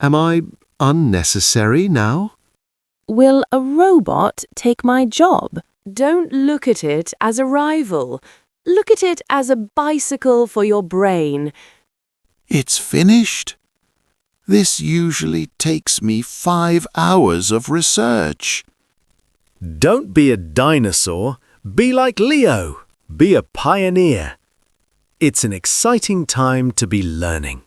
Am I unnecessary now? Will a robot take my job? Don't look at it as a rival. Look at it as a bicycle for your brain. It's finished. This usually takes me 5 hours of research. Don't be a dinosaur. Be like Leo. Be a pioneer. It's an exciting time to be learning.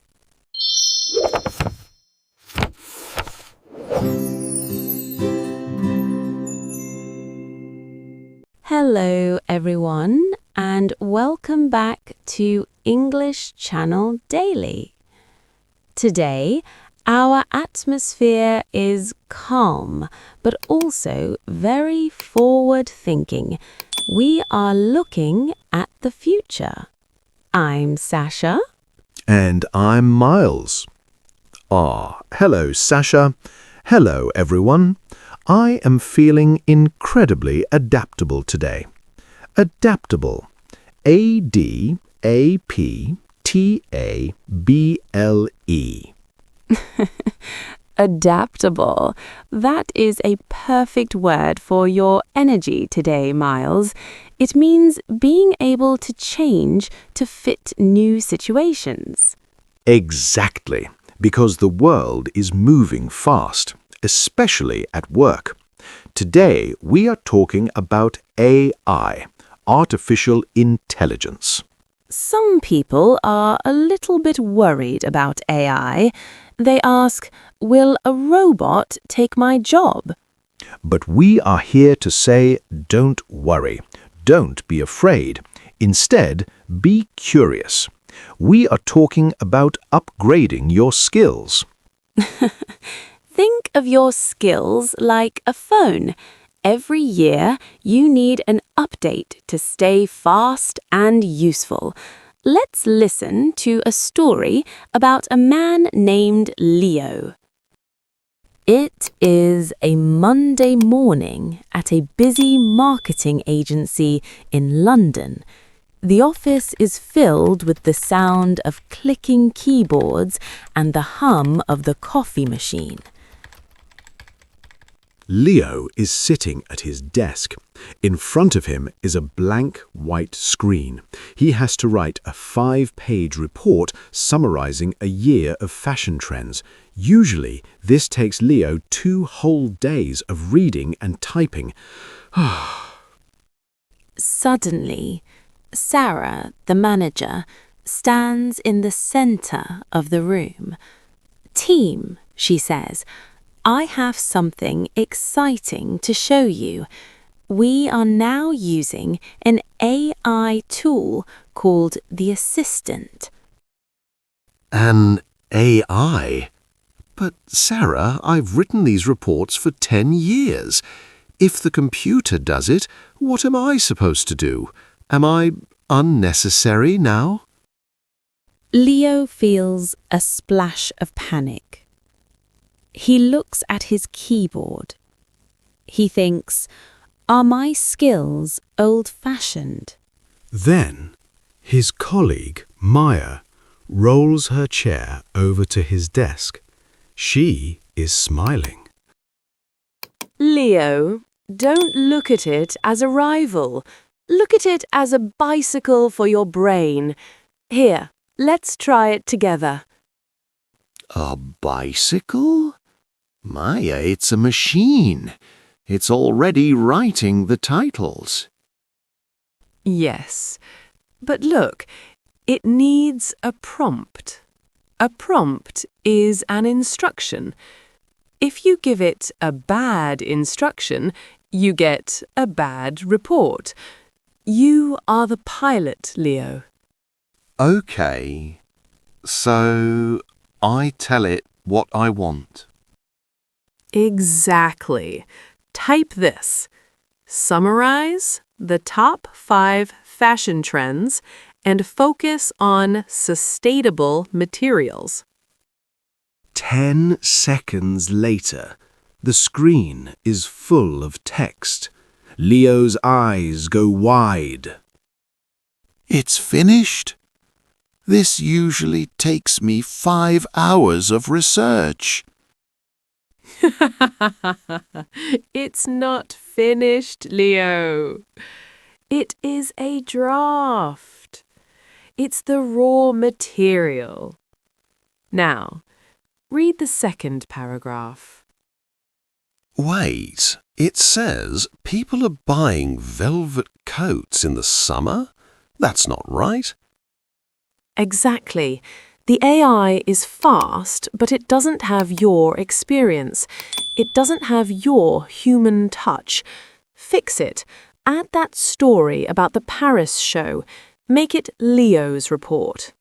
Hello everyone and welcome back to English Channel Daily. Today, our atmosphere is calm but also very forward-thinking. We are looking at the future. I'm Sasha. And I'm Miles. Hello, Sasha. Hello, everyone. I am feeling incredibly adaptable today. Adaptable. A-D-A-P-T-A-B-L-E. Adaptable. That is a perfect word for your energy today, Miles. It means being able to change to fit new situations. Exactly, because the world is moving fast, especially at work. Today, we are talking about AI, artificial intelligence. Some people are a little bit worried about AI. They ask, will a robot take my job? But we are here to say, don't worry, don't be afraid. Instead, be curious. We are talking about upgrading your skills. Think of your skills like a phone. Every year, you need an update to stay fast and useful. Let's listen to a story about a man named Leo. It is a Monday morning at a busy marketing agency in London. The office is filled with the sound of clicking keyboards and the hum of the coffee machine. Leo is sitting at his desk. In front of him is a blank white screen. He has to write a 5-page report summarizing a year of fashion trends. Usually, this takes Leo 2 whole days of reading and typing. Suddenly, Sarah, the manager, stands in the center of the room. "Team," she says, "I have something exciting to show you. We are now using an AI tool called the Assistant." An AI? But Sarah, I've written these reports for 10 years. If the computer does it, what am I supposed to do? Am I unnecessary now? Leo feels a splash of panic. He looks at his keyboard. He thinks, are my skills old-fashioned? Then, his colleague, Maya, rolls her chair over to his desk. She is smiling. Leo, don't look at it as a rival. Look at it as a bicycle for your brain. Here, let's try it together. A bicycle? Maya, it's a machine. It's already writing the titles. Yes, but look, it needs a prompt. A prompt is an instruction. If you give it a bad instruction, you get a bad report. You are the pilot, Leo. Okay, so I tell it what I want. Exactly. Type this. Summarize the top 5 fashion trends and focus on sustainable materials. 10 seconds later, the screen is full of text. Leo's eyes go wide. It's finished. This usually takes me 5 hours of research. It's not finished, Leo. It is a draft. It's the raw material. Now, read the second paragraph. Wait, it says people are buying velvet coats in the summer? That's not right. Exactly. The AI is fast, but it doesn't have your experience. It doesn't have your human touch. Fix it. Add that story about the Paris show. Make it Leo's report.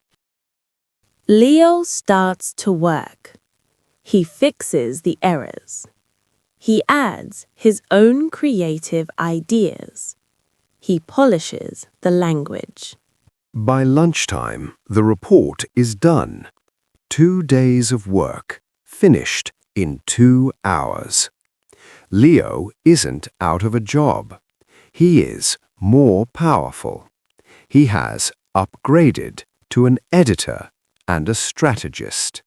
Leo starts to work. He fixes the errors. He adds his own creative ideas. He polishes the language. By lunchtime, the report is done. 2 days of work, finished in 2 hours. Leo isn't out of a job. He is more powerful. He has upgraded to an editor and a strategist.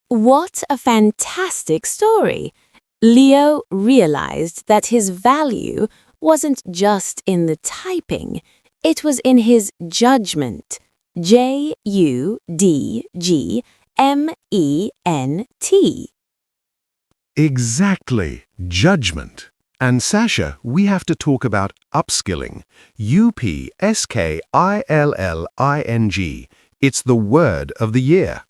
What a fantastic story! Leo realized that his value wasn't just in the typing, it was in his judgment. Judgment. Exactly, judgment. And Sasha, we have to talk about upskilling. upskilling. It's the word of the year.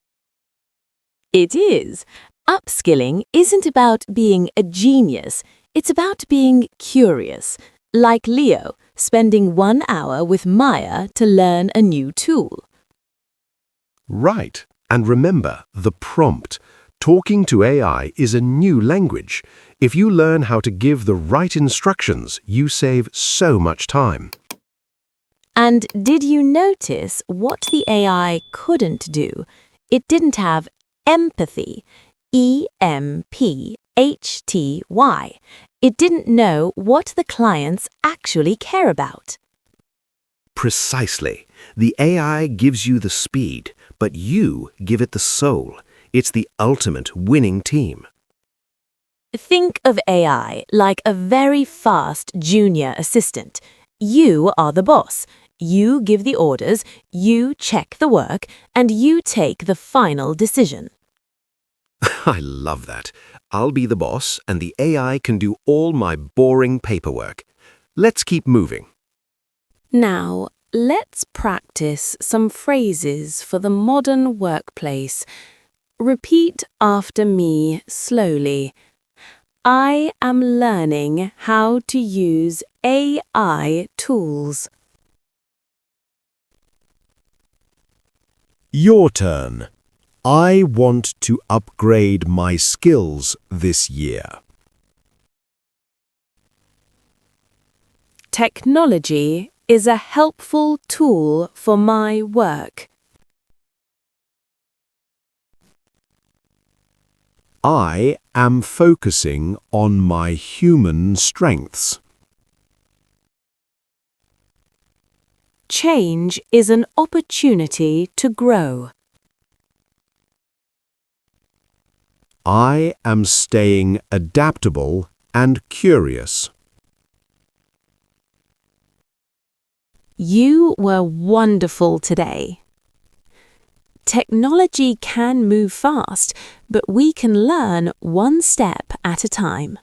It is. Upskilling isn't about being a genius, it's about being curious. Like Leo, spending 1 hour with Maya to learn a new tool. Right. And remember, the prompt. Talking to AI is a new language. If you learn how to give the right instructions, you save so much time. And did you notice what the AI couldn't do? It didn't have empathy. EMPHTY. It didn't know what the clients actually care about. Precisely. The AI gives you the speed, but you give it the soul. It's the ultimate winning team. Think of AI like a very fast junior assistant. You are the boss. You give the orders, you check the work, and you take the final decision. I love that. I'll be the boss, and the AI can do all my boring paperwork. Let's keep moving. Now, let's practice some phrases for the modern workplace. Repeat after me slowly. I am learning how to use AI tools. Your turn. I want to upgrade my skills this year. Technology is a helpful tool for my work. I am focusing on my human strengths. Change is an opportunity to grow. I am staying adaptable and curious. You were wonderful today. Technology can move fast, but we can learn one step at a time.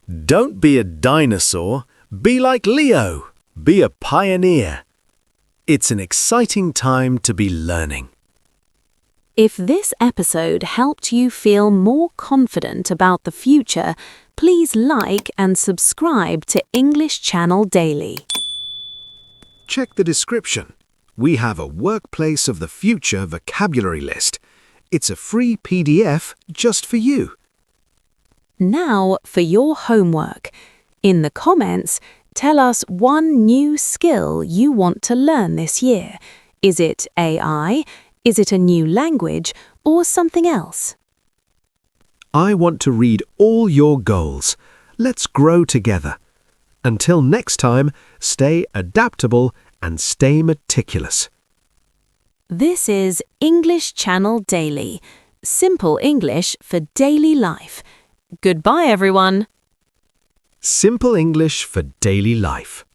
Don't be a dinosaur. Be like Leo. Be a pioneer. It's an exciting time to be learning. If this episode helped you feel more confident about the future, please like and subscribe to English Channel Daily. Check the description. We have a Workplace of the Future vocabulary list. It's a free PDF just for you. Now for your homework. In the comments, tell us one new skill you want to learn this year. Is it AI? Is it a new language or something else? I want to read all your goals. Let's grow together. Until next time, stay adaptable and stay meticulous. This is English Channel Daily, simple English for daily life. Goodbye, everyone. Simple English for daily life.